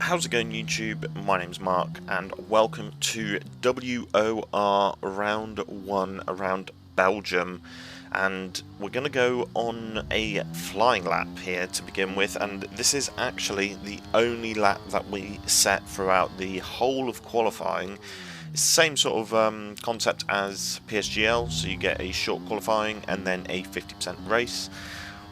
How's it going, YouTube? My name's Mark and welcome to WOR Round 1 around Belgium, and we're going to go on a flying lap here to begin with, and this is actually the only lap that we set throughout the whole of qualifying. It's the same sort of concept as PSGL, so you get a short qualifying and then a 50% race.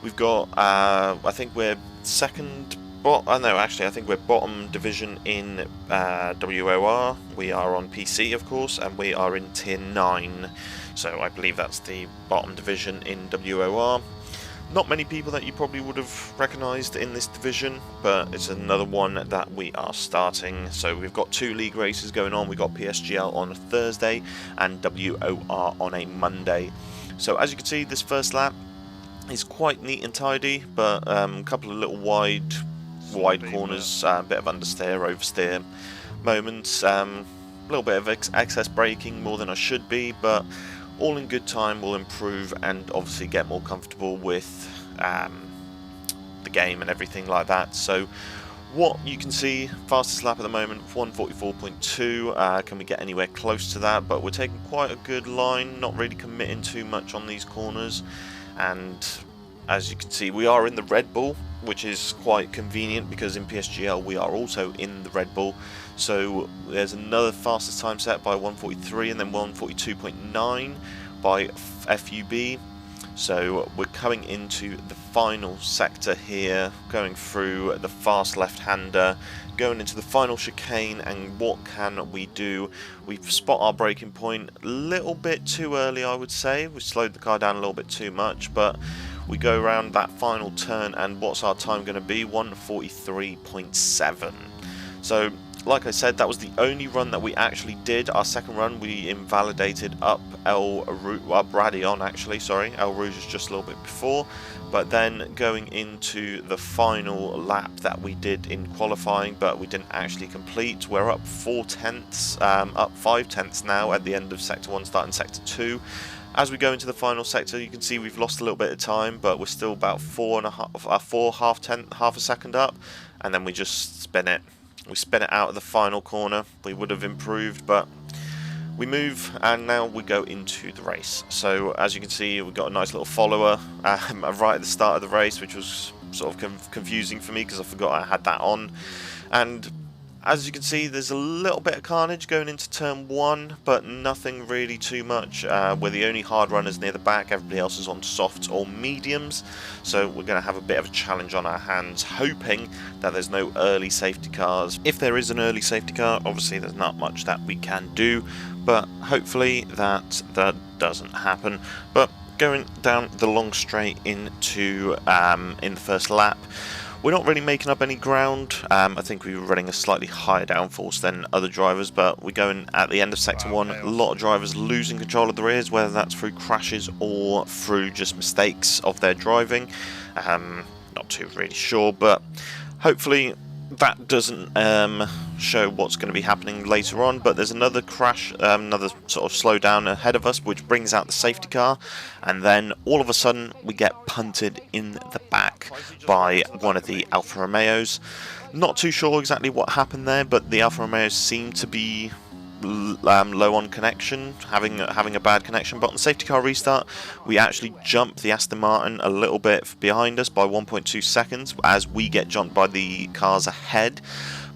We've got, I think we're second. No, actually, I think we're bottom division in WOR. We are on PC, of course, and we are in Tier 9. So I believe that's the bottom division in WOR. Not many people that you probably would have recognised in this division, but it's another one that we are starting. So we've got two league races going on. We've got PSGL on a Thursday and WOR on a Monday. So as you can see, this first lap is quite neat and tidy, but a couple of little wide corners, a bit of understeer, oversteer moments, a little bit of excess braking, more than I should be, but all in good time. We'll improve and obviously get more comfortable with the game and everything like that. So what you can see, fastest lap at the moment, 144.2. Can we get anywhere close to that? But we're taking quite a good line, not really committing too much on these corners. And as you can see, we are in the Red Bull, which is quite convenient because in PSGL we are also in the Red Bull. So there's another fastest time set by 143 and then 142.9 by FUB. So we're coming into the final sector here, going through the fast left-hander, going into the final chicane, and what can we do? We spot our braking point a little bit too early, I would say. We slowed the car down a little bit too much, but we go around that final turn, and what's our time going to be? 143.7. So, like I said, that was the only run that we actually did. Our second run, we invalidated up Radion, actually, sorry. El Rouge is just a little bit before. But then going into the final lap that we did in qualifying, but we didn't actually complete. We're up 4 tenths, up 5 tenths now at the end of Sector 1, starting Sector 2. As we go into the final sector, you can see we've lost a little bit of time, but we're still about half a second up, and then we just spin it. We spin it out of the final corner. We would have improved, but we move, and now we go into the race. So as you can see, we've got a nice little follower right at the start of the race, which was sort of confusing for me because I forgot I had that on. And as you can see, there's a little bit of carnage going into turn 1, but nothing really too much. We're the only hard runners near the back. Everybody else is on softs or mediums, so we're going to have a bit of a challenge on our hands, hoping that there's no early safety cars. If there is an early safety car, obviously there's not much that we can do, but hopefully that doesn't happen. But going down the long straight into in the first lap, we're not really making up any ground. I think we were running a slightly higher downforce than other drivers, but we're going at the end of Sector 1, a lot of drivers losing control of the rears, whether that's through crashes or through just mistakes of their driving. Not too really sure, but hopefully that doesn't show what's going to be happening later on. But there's another crash, another sort of slowdown ahead of us, which brings out the safety car, and then all of a sudden we get punted in the back by one of the Alfa Romeos. Not too sure exactly what happened there, but the Alfa Romeos seem to be low on connection, having a bad connection. But on the safety car restart, we actually jump the Aston Martin a little bit behind us by 1.2 seconds as we get jumped by the cars ahead.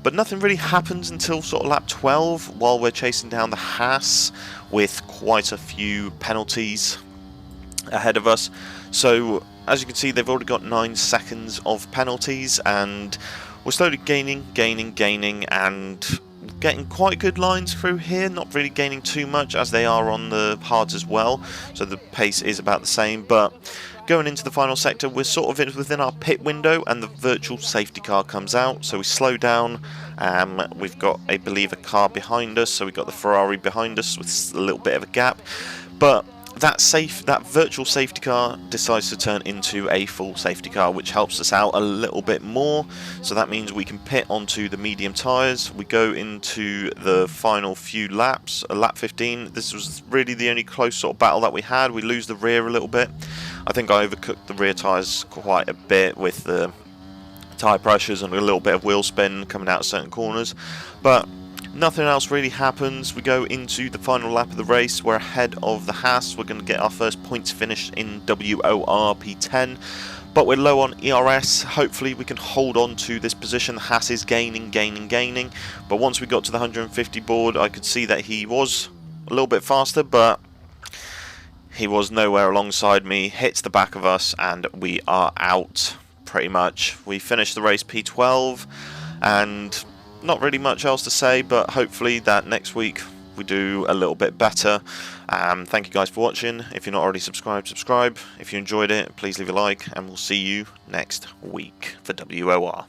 But nothing really happens until sort of lap 12, while we're chasing down the Haas with quite a few penalties ahead of us. So as you can see, they've already got 9 seconds of penalties, and we're slowly gaining, and getting quite good lines through here, not really gaining too much as they are on the hards as well, so the pace is about the same. But going into the final sector, we're sort of within our pit window, and the virtual safety car comes out, so we slow down. We've got, I believe, a car behind us, so we've got the Ferrari behind us with a little bit of a gap, but that virtual safety car decides to turn into a full safety car, which helps us out a little bit more. So that means we can pit onto the medium tyres. We go into the final few laps, lap 15. This was really the only close sort of battle that we had. We lose the rear a little bit. I think I overcooked the rear tyres quite a bit with the tyre pressures and a little bit of wheel spin coming out of certain corners, but nothing else really happens. We go into the final lap of the race. We're ahead of the Haas. We're going to get our first points finish in WOR P10, but we're low on ERS. Hopefully we can hold on to this position. The Haas is gaining, but once we got to the 150 board, I could see that he was a little bit faster, but he was nowhere alongside me, hits the back of us, and we are out pretty much. We finished the race P12, and not really much else to say, but hopefully that next week we do a little bit better. Thank you guys for watching. If you're not already subscribed, subscribe. If you enjoyed it, please leave a like, and we'll see you next week for WOR.